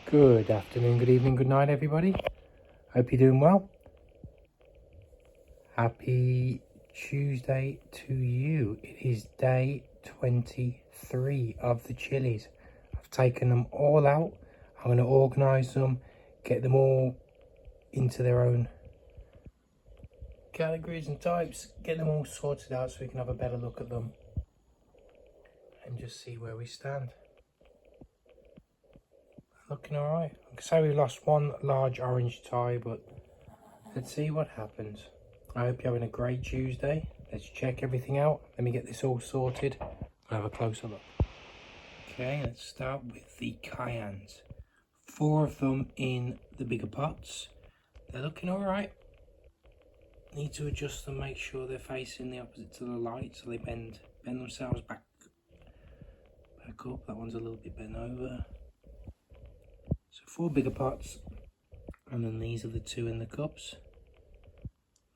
Good afternoon, good evening, good night, everybody. Hope you're doing well. Happy Tuesday to you. It is day 23 of the chilies. I've taken them all out. I'm going to organise them, get them all into their own categories and types, get them all sorted out so we can have a better look at them and just see where we stand. Looking alright. I can say we lost one large orange tie, but let's see what happens. I hope you're having a great Tuesday. Let's check everything out. Let me get this all sorted and have a closer look. Okay, let's start with the cayennes. 4 of them in the bigger pots. They're looking alright. Need to adjust them, make sure they're facing the opposite to the light so they bend themselves back up. That one's a little bit bent over. So 4 bigger pots, and then these are the 2 in the cups.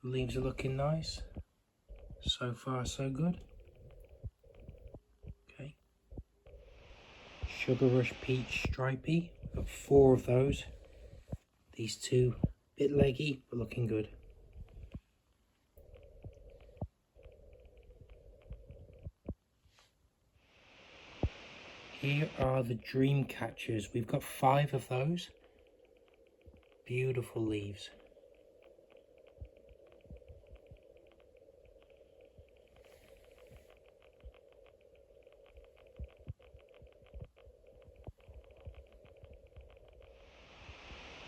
The leaves are looking nice. So far so good. Okay. Sugar Rush Peach Stripey. Got 4 of those. These 2 a bit leggy but looking good. Here are the Dream Catchers. We've got 5 of those. Beautiful leaves.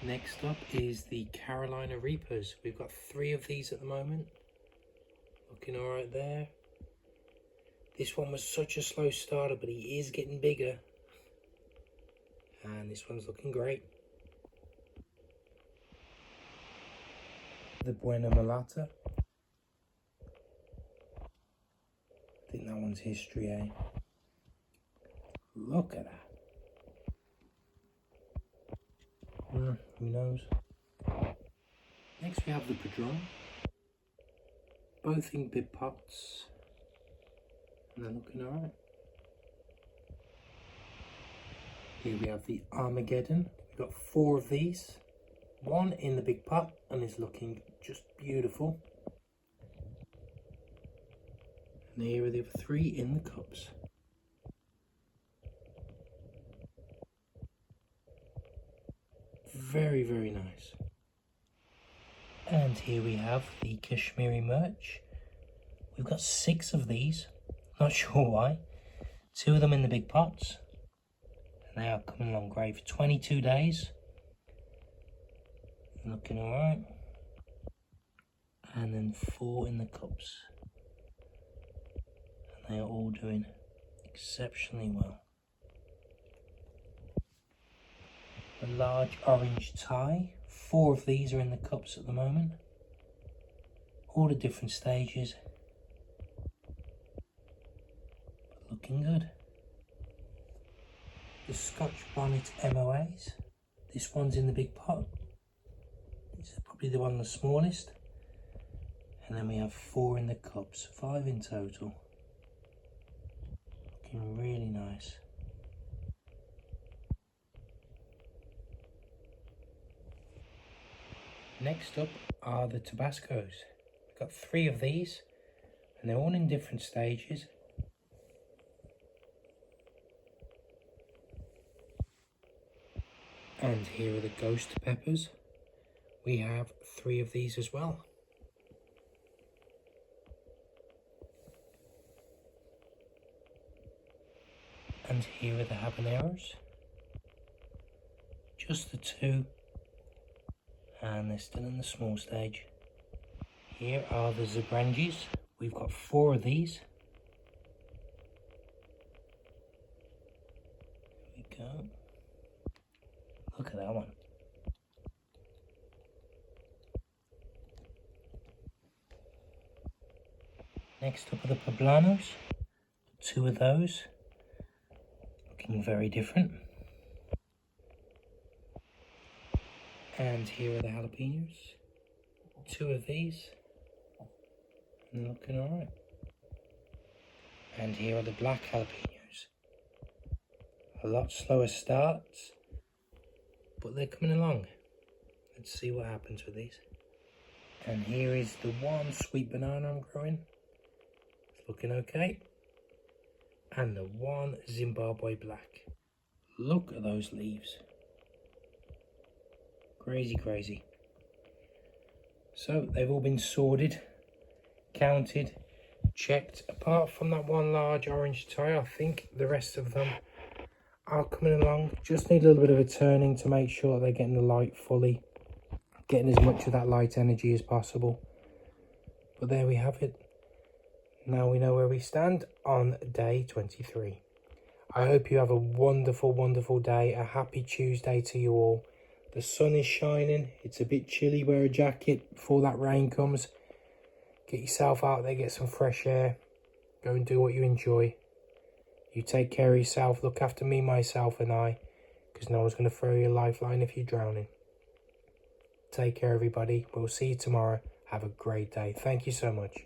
Next up is the Carolina Reapers. We've got 3 of these at the moment. Looking alright there. This one was such a slow starter, but he is getting bigger. And this one's looking great. The Buena Mulata. I think that one's history, eh? Look at that. Who knows? Next we have the Padron. Both in big pots. And they're looking alright. Here we have the Armageddon. We've got 4 of these. 1 in the big pot and is looking just beautiful. And here are the other 3 in the cups. Very, very nice. And here we have the Kashmiri Merch. We've got 6 of these. Not sure why. 2 of them in the big pots. And they are coming along great for 22 days. Looking alright. And then 4 in the cups. And they are all doing exceptionally well. A large orange tie. 4 of these are in the cups at the moment. All the different stages. Looking good. The Scotch Bonnet MOAs. This one's in the big pot. This is probably the one the smallest. And then we have 4 in the cups. 5 in total. Looking really nice. Next up are the Tabascos. We've got 3 of these. And they're all in different stages. And here are the Ghost Peppers. We have 3 of these as well. And here are the Habaneros. Just the 2. And they're still in the small stage. Here are the Zabrangis. We've got 4 of these. Here we go. Look at that one. Next up are the Poblanos. 2 of those. Looking very different. And here are the jalapenos. 2 of these. And looking alright. And here are the black jalapenos. A lot slower starts. but they're coming along. Let's see what happens with these. And here is the one sweet banana I'm growing. It's looking okay. And the one Zimbabwe black. Look at those leaves. Crazy, crazy. So they've all been sorted, counted, checked. Apart from that one large orange tie, I think the rest of them are coming along. Just need a little bit of a turning to make sure they're getting the light fully, getting as much of that light energy as possible. But there we have it. Now we know where we stand on day 23. I hope you have a wonderful, wonderful day. A happy Tuesday to you all. The sun is shining. It's a bit chilly. Wear a jacket before that rain comes. Get yourself out there, get some fresh air. Go and do what you enjoy. You take care of yourself. Look after me, myself and I. Because no one's going to throw you a lifeline if you're drowning. Take care, everybody. We'll see you tomorrow. Have a great day. Thank you so much.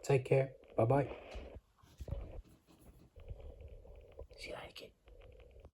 Take care. Bye-bye. See you later, kid.